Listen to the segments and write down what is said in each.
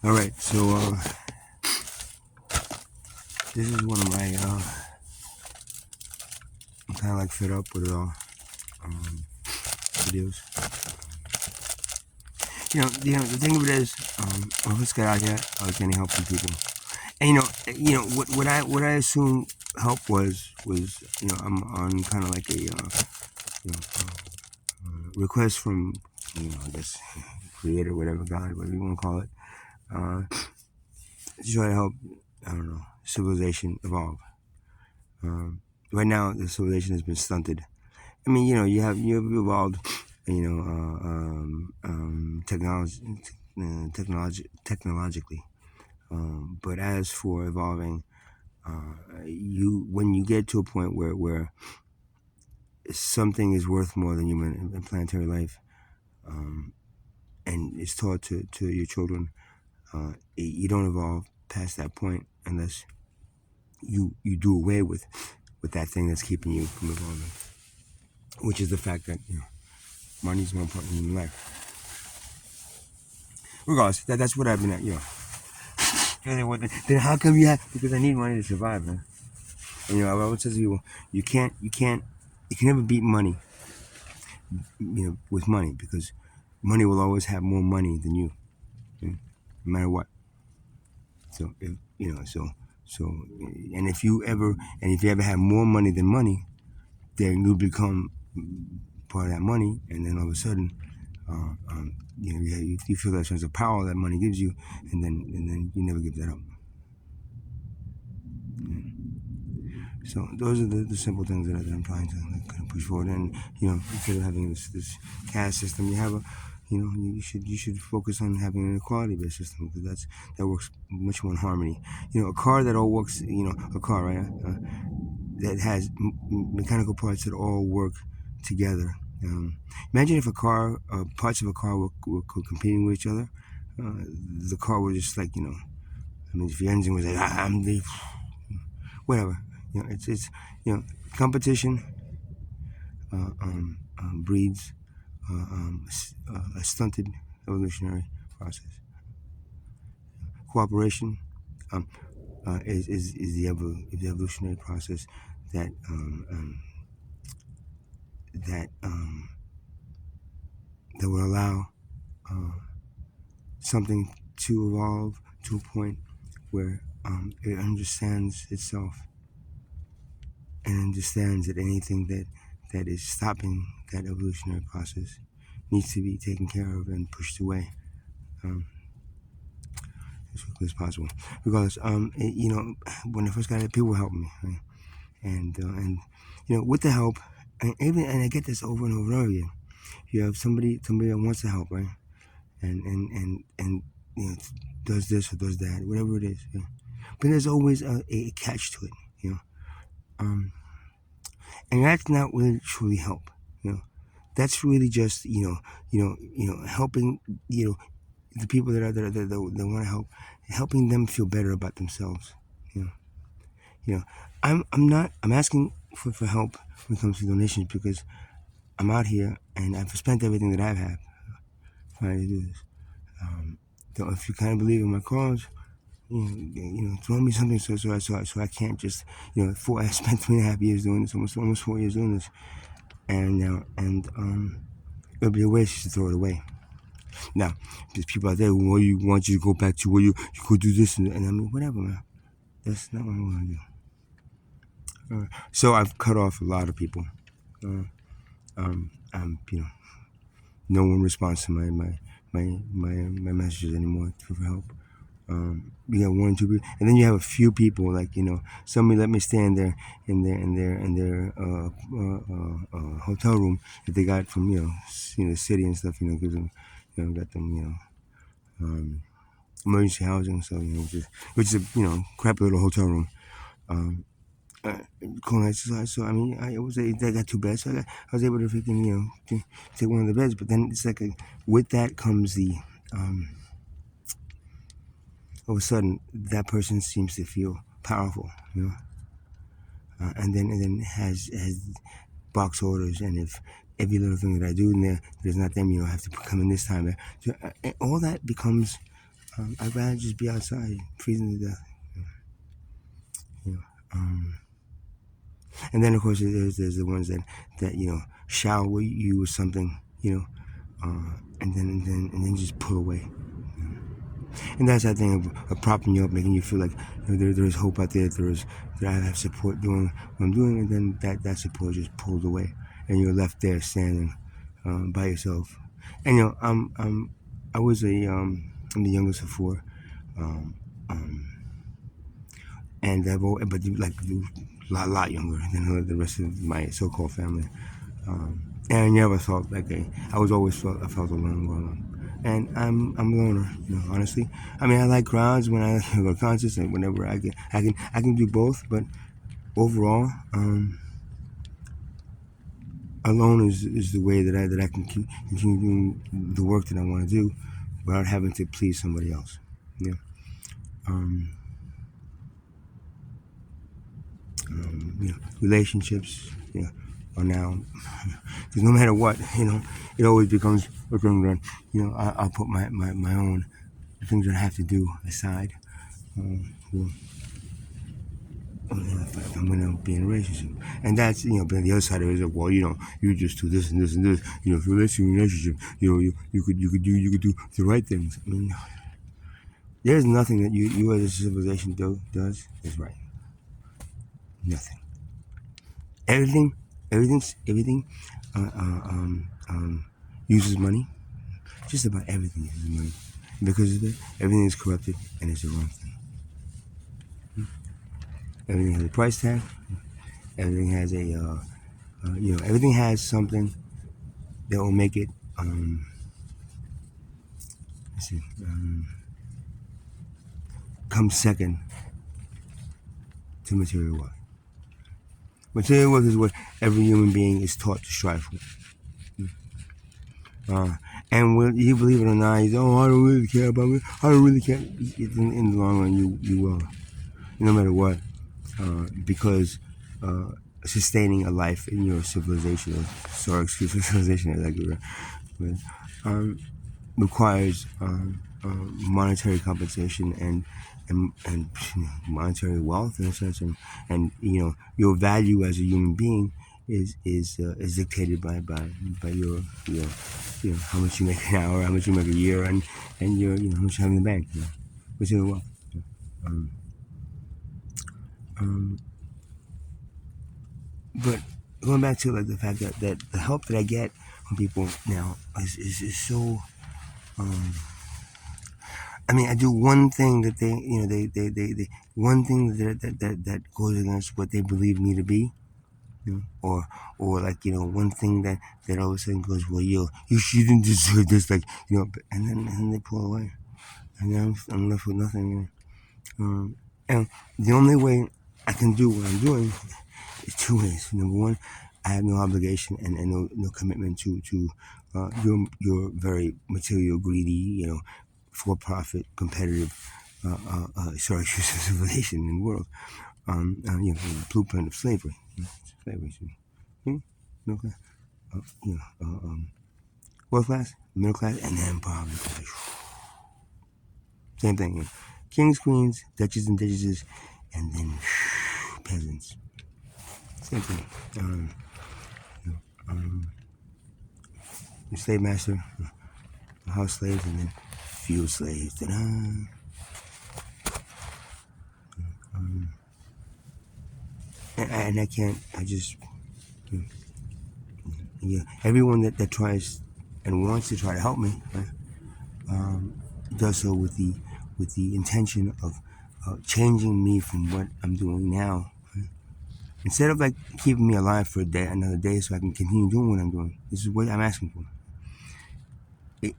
All right, so this is one of my. I'm kind of like fed up with it all. Videos. The thing of it is, when I first got out here, I was getting help from people, and what I assumed help was I'm on kind of like a request from I guess creator, whatever God, whatever you want to call it, to try to help. I don't know, civilization evolve. Right now, the civilization has been stunted. I mean, you have evolved, technologically. But as for evolving, you when you get to a point where something is worth more than human and planetary life, and it's taught to your children, you don't evolve past that point unless you do away with that thing that's keeping you from evolving, which is the fact that money is more important than human life. Regardless, that's what I've been at. Then how come you have? Because I need money to survive, man. And, I always tell people, you can never beat money, with money, because money will always have more money than you, no matter what. So if so, and if you ever have more money than money, then you become part of that money, and then all of a sudden, you feel that sense of power that money gives you, and then you never give that up. So those are the simple things that I'm trying to kind of push forward. And instead of having this caste system, you should focus on having an equality-based system, because that works much more in harmony. A car that all works, a car, right? That has mechanical parts that all work together. Imagine if parts of a car were competing with each other. The car would just I mean, if your engine was like, I'm the whatever. It's competition breeds a stunted evolutionary process. Cooperation is the evolutionary process that that that will allow something to evolve to a point where it understands itself and understands that anything that is stopping that evolutionary process needs to be taken care of and pushed away as quickly as possible. Because when I first got it, people helped me, right? And with the help, and I get this over and over and over again. You have somebody that wants to help, right? And does this or does that, whatever it is. But there's always a catch to it, Um, and that's not really truly help, That's really just helping the people that want to help, helping them feel better about themselves. You know, I'm asking for help when it comes to donations, because I'm out here and I've spent everything that I have trying to do this. So if you kind of believe in my cause, throw me something so I can't just I spent 3.5 years doing this, almost 4 years doing this, and it'll be a waste to throw it away. Now, there's people out there who want you to go back to where you could do this, and I mean, whatever, man. That's not what I'm going to do. So I've cut off a lot of people. No one responds to my messages anymore for help. You got one, two people, and then you have a few people somebody let me stay in their hotel room that they got from the city and stuff. Gives them got them emergency housing, so which is a crappy little hotel room. Cool night. So I mean, I got two beds, so I was able to freaking take one of the beds. But then it's like with that comes the all of a sudden that person seems to feel powerful, and then has box orders, and if every little thing that I do in there's not them, I have to come in this time. So, all that becomes I'd rather just be outside, freezing to death. You know, and then of course there's the ones that shower you with something, and then just pull away. And that's that thing of propping you up, making you feel like there's hope out there. That I have support doing what I'm doing, and then that support just pulled away, and you're left there standing by yourself. And I was I'm the youngest of four, um, um, and but like a lot younger than the rest of my so-called family. And I never felt like I felt alone growing up. And I'm a loner, honestly. I mean, I like crowds when I go to concerts, and whenever I can do both. But overall, alone is the way that I can continue doing the work that I want to do without having to please somebody else. Yeah. Um, Relationships, are now, because no matter what, it always becomes a thing that, I'll put my own things that I have to do aside. You if I'm gonna be in a relationship, and that's but the other side of it is like, well, you just do this and this and this. If you're in a relationship, you could do the right things. I mean, there's nothing that you as a civilization does is right. Nothing. Everything, everything, uses money. Just about everything uses money. Because of it, everything is corrupted and it's the wrong thing. Everything has a price tag. Everything has everything has something that will make it, let's see, come second to material wealth. Material wealth is what every human being is taught to strive for. And when you believe it or not, you say, "Oh, I don't really care about me. I don't really care." In the long run, you will, no matter what, because sustaining a life in your civilization, sorry, excuse me, civilization, I like it, but, requires monetary compensation and monetary wealth and such, and your value as a human being is dictated by your how much you make an hour, how much you make a year, and your how much you have in the bank, which is wealth. Um, um, but going back to like the fact that the help that I get from people now is so. I mean, I do one thing that they one thing that goes against what they believe me to be, or like one thing that all of a sudden goes, well, you shouldn't deserve this, like and then they pull away, and then I'm left with nothing. And the only way I can do what I'm doing is two ways. Number one, I have no obligation and no commitment to your very material, greedy, for-profit, competitive, sorry, civilization in the world. The blueprint of slavery. Slavery. Middle class, world class, middle class, and then poverty class. Same thing. Kings, queens, duchesses and duchesses, and then peasants. Same thing. The slave master, house slaves, and then field slaves. Ta-da! And I can't. I just. Everyone that tries and wants to try to help me, right, does so with the intention of changing me from what I'm doing now. Right? Instead of like keeping me alive for another day, so I can continue doing what I'm doing. This is what I'm asking for.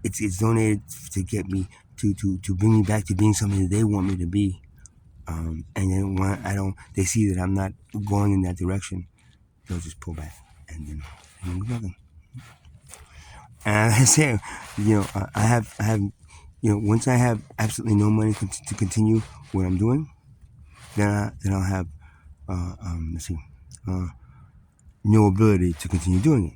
It's donated to get me to bring me back to being something that they want me to be. And then when they see that I'm not going in that direction, they'll just pull back, and then nothing. And I say, I have, once I have absolutely no money to continue what I'm doing, then I'll have, let's see, no ability to continue doing it.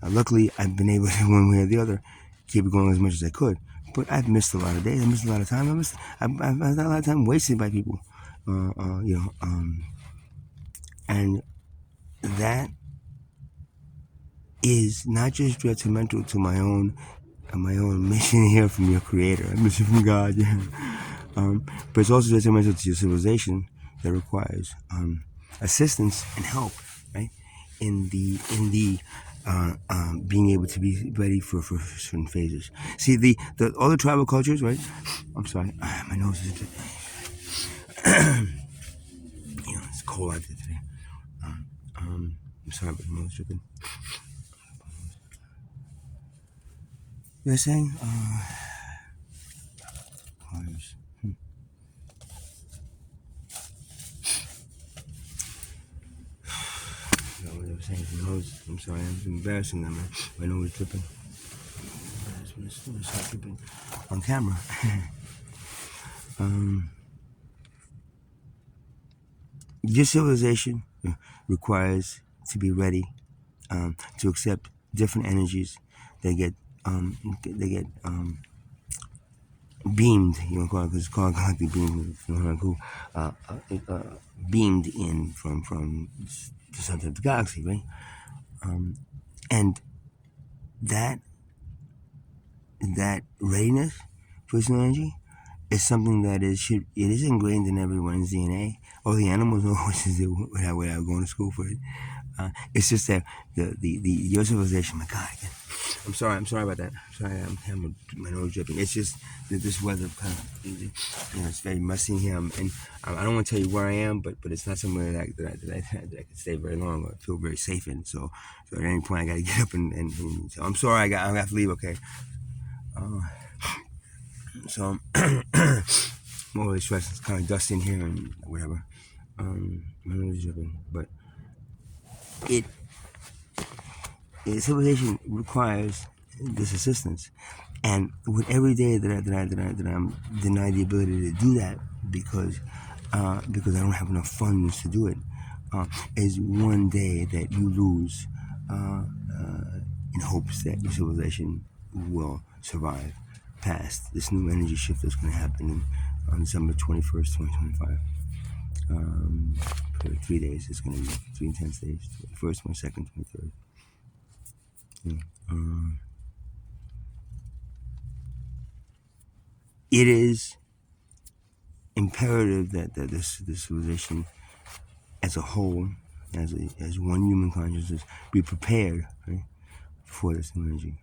Luckily, I've been able to, one way or the other, keep it going as much as I could. but I've missed a lot of days. I missed a lot of time. I've had a lot of time wasted by people. You know, and that is not just detrimental to my own mission here from your creator, a mission from God, yeah. But it's also detrimental to your civilization that requires assistance and help, right? In the being able to be ready for certain phases. See the all the tribal cultures, right? I'm sorry, my nose is it's cold out there today. I'm sorry, but my nose is dripping. You were saying? Choirs. What I was saying, my nose. I'm sorry, I'm embarrassing them. My nose is dripping. I just want to start dripping on camera. Your civilization requires to be ready to accept different energies that get beamed. You know, because it's called galactic beam. Who beamed in from the center of the galaxy, right? And that readiness for this new energy is something that it is ingrained in everyone's DNA. All the animals know which is without going to school for it. It's just that your civilization. My God, I'm sorry about that. Sorry, my nose dripping. It's just that this weather kind of, it's very musty in here, and I don't want to tell you where I am, but it's not somewhere that I can stay very long or feel very safe in. So at any point I got to get up and so I'm sorry I have to leave. Okay. So I'm always stressed. It's kind of dusty in here and whatever. My nose is dripping, but civilization requires this assistance, and with every day that I'm denied the ability to do that because I don't have enough funds to do it, is one day that you lose in hopes that your civilization will survive past this new energy shift that's going to happen on December 21st, 2025. For 3 days, it's going to be 3 intense days: 21st, 22nd, 23rd. It is imperative that this civilization as a whole, as one human consciousness, be prepared, right, for this new energy.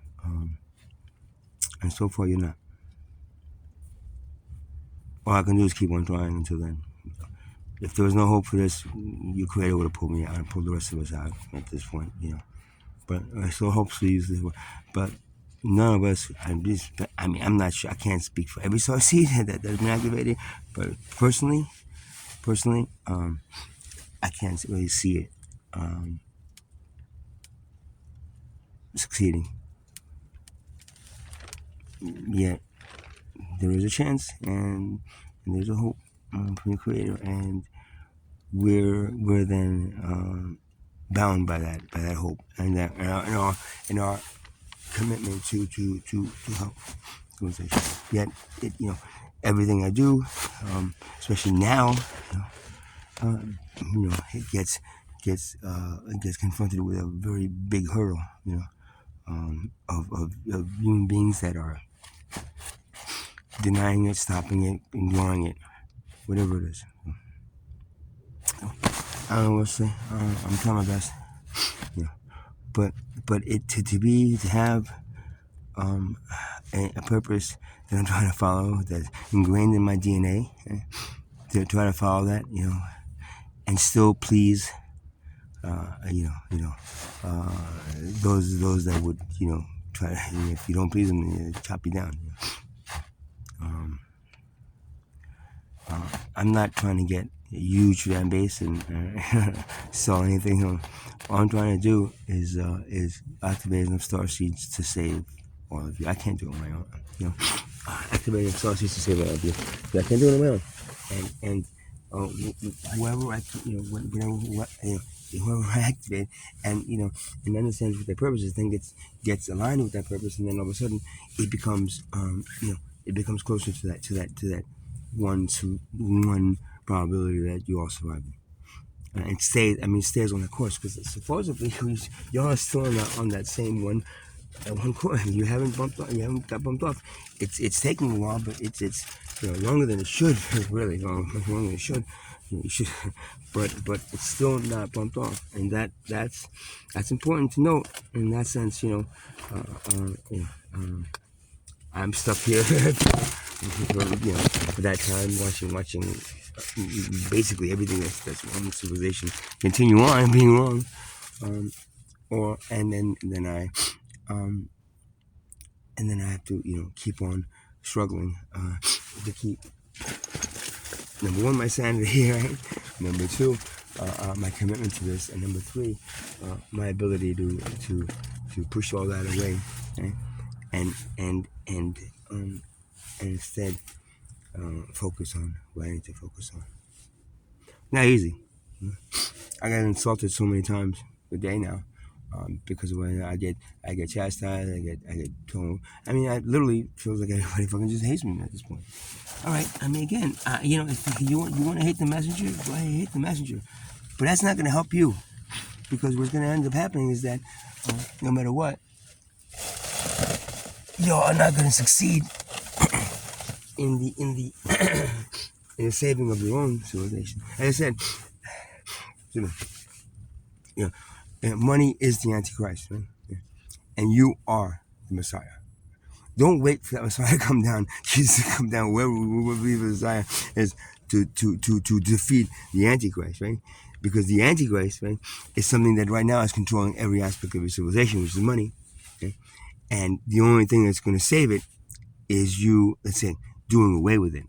And so far, you're not. All I can do is keep on trying until then. If there was no hope for this, your creator would have pulled me out and pulled the rest of us out at this point, But I still hope to use this one. But none of us, I'm not sure, I can't speak for every star seed that's been activated, but personally, I can't really see it succeeding. Yet, there is a chance and there's a hope from your creator, and we're then bound by that hope and that in our commitment to help civilization. Yet everything I do, especially now, it gets confronted with a very big hurdle, of human beings that are denying it, stopping it, ignoring it, whatever it is. I don't know what to say. I'm trying my best. But to have a purpose that I'm trying to follow, that's ingrained in my DNA, to try to follow that, and still please, those that would, try to, if you don't please them, they chop you down. I'm not trying to get a huge fan base and sell anything. All I'm trying to do is activate enough star seeds to save all of you. I can't do it on my own. Activate enough star seeds to save all of you. But I can't do it on my own. And whoever whoever I activate, and and understands what their purpose is, then gets aligned with that purpose, and then all of a sudden it becomes it becomes closer to that one probability that you all survive. And stays on the course, because supposedly y'all are still on that same one course. You haven't got bumped off. It's taking a while, but it's longer than it should. Really much longer than it should. You should, but it's still not bumped off, and that's important to note. In that sense, I'm stuck here for that time, watching basically everything that's wrong with civilization continue on being wrong, or then I have to keep on struggling to keep, number one, my sanity, right? Number two, my commitment to this, and number three, my ability to push all that away, right? and instead focus on what I need to focus on. Not easy. I got insulted so many times a day now, because of when I get chastised, I get told. I mean, I literally feels like everybody fucking just hates me at this point. All right. I mean, again, if you want to hate the messenger, go ahead and hate the messenger, but that's not going to help you, because what's going to end up happening is that no matter what, y'all are not going to succeed in the in the saving of your own civilization. As I said, money is the Antichrist, right? Yeah. And you are the Messiah. Don't wait for that Messiah to come down. Jesus to come down. Whoever we believe the Messiah is to defeat the Antichrist, right? Because the Antichrist, right, is something that right now is controlling every aspect of your civilization, which is money. Okay? And the only thing that's going to save it is you, let's say, doing away with it.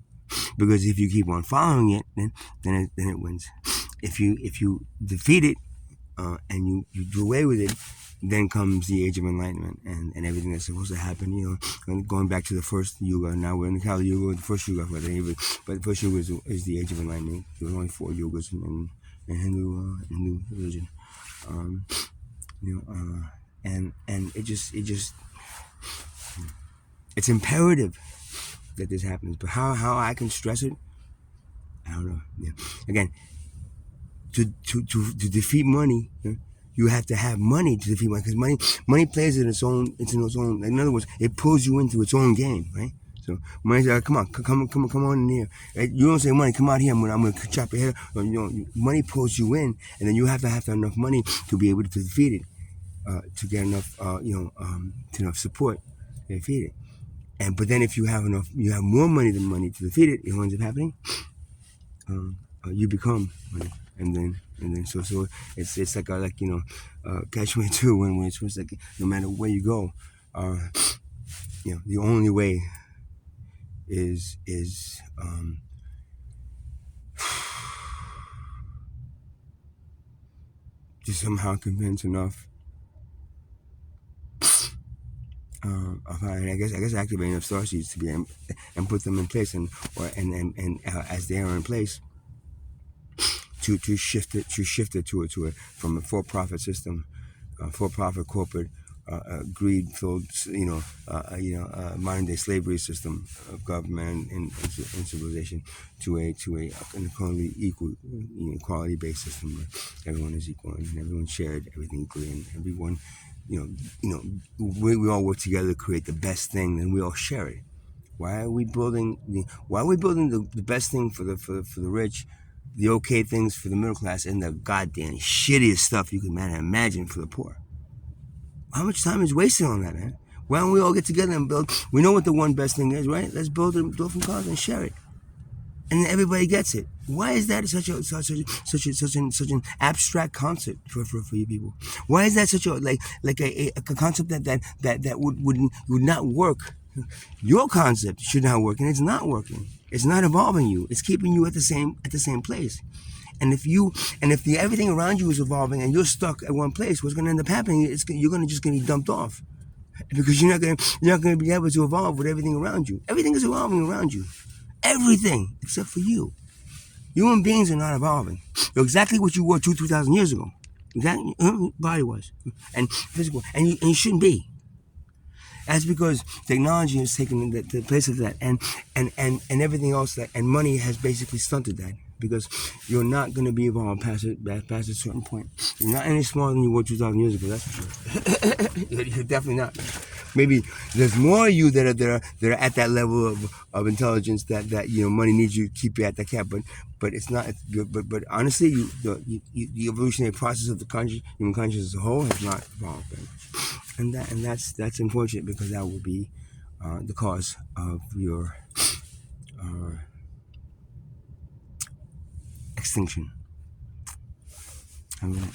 Because if you keep on following it, then it wins. If you defeat it, and you do away with it, then comes the age of enlightenment and everything that's supposed to happen. Going back to the first yuga. Now we're in the Kali Yuga. The first yuga, but the first yuga is the age of enlightenment. There were only 4 yugas in Hindu religion. And it just it's imperative that this happens. But how I can stress it, I don't know. Yeah. Again, to defeat money, you have to have money to defeat money, because money plays in its own. In other words, it pulls you into its own game, right? So money says, "Come on in here." Right? You don't say, "Money, come out here. I'm gonna chop your head." Money pulls you in, and then you have to have enough money to be able to defeat it, to get enough, enough support to defeat it. But then if you have more money than money to defeat it, what ends up happening? You become money. And then so it's like catch-22 when it's like, no matter where you go, the only way is to somehow convince enough I guess activate enough starseeds to be and put them in place, and as they are in place, to shift it to from a for-profit system, for-profit corporate greed-filled modern day slavery system of government and civilization, to an equality based system where everyone is equal and everyone shared everything equally, and everyone we all work together to create the best thing, and we all share it. Why are we building the best thing for the rich, the okay things for the middle class, and the goddamn shittiest stuff you can imagine for the poor? How much time is wasted on that, man? Why don't we all get together and build? We know what the one best thing is, right? Let's build a dolphin cars and share it, and everybody gets it. Why is that such an abstract concept for you people? Why is that such a concept that would not work? Your concept should not work, and it's not working. It's not evolving you. It's keeping you at the same place. And if everything around you is evolving and you're stuck at one place, what's going to end up happening is you're going to be dumped off, because you're not going to be able to evolve with everything around you. Everything is evolving around you, everything except for you. Human beings are not evolving. You're exactly what you were 2,000 years ago. Exactly, body was, and physical, and you shouldn't be. That's because technology has taken the place of that, and everything else that, and money has basically stunted that. Because you're not going to be evolved past a certain point. You're not any smaller than you were 2,000 years ago. That's for sure. You're definitely not. Maybe there's more of you that are at that level of intelligence that money needs you to keep you at that cap. But it's not. But honestly, the evolutionary process of the human consciousness as a whole has not evolved very much, and that's unfortunate because that will be the cause of your uh, extinction. I mean,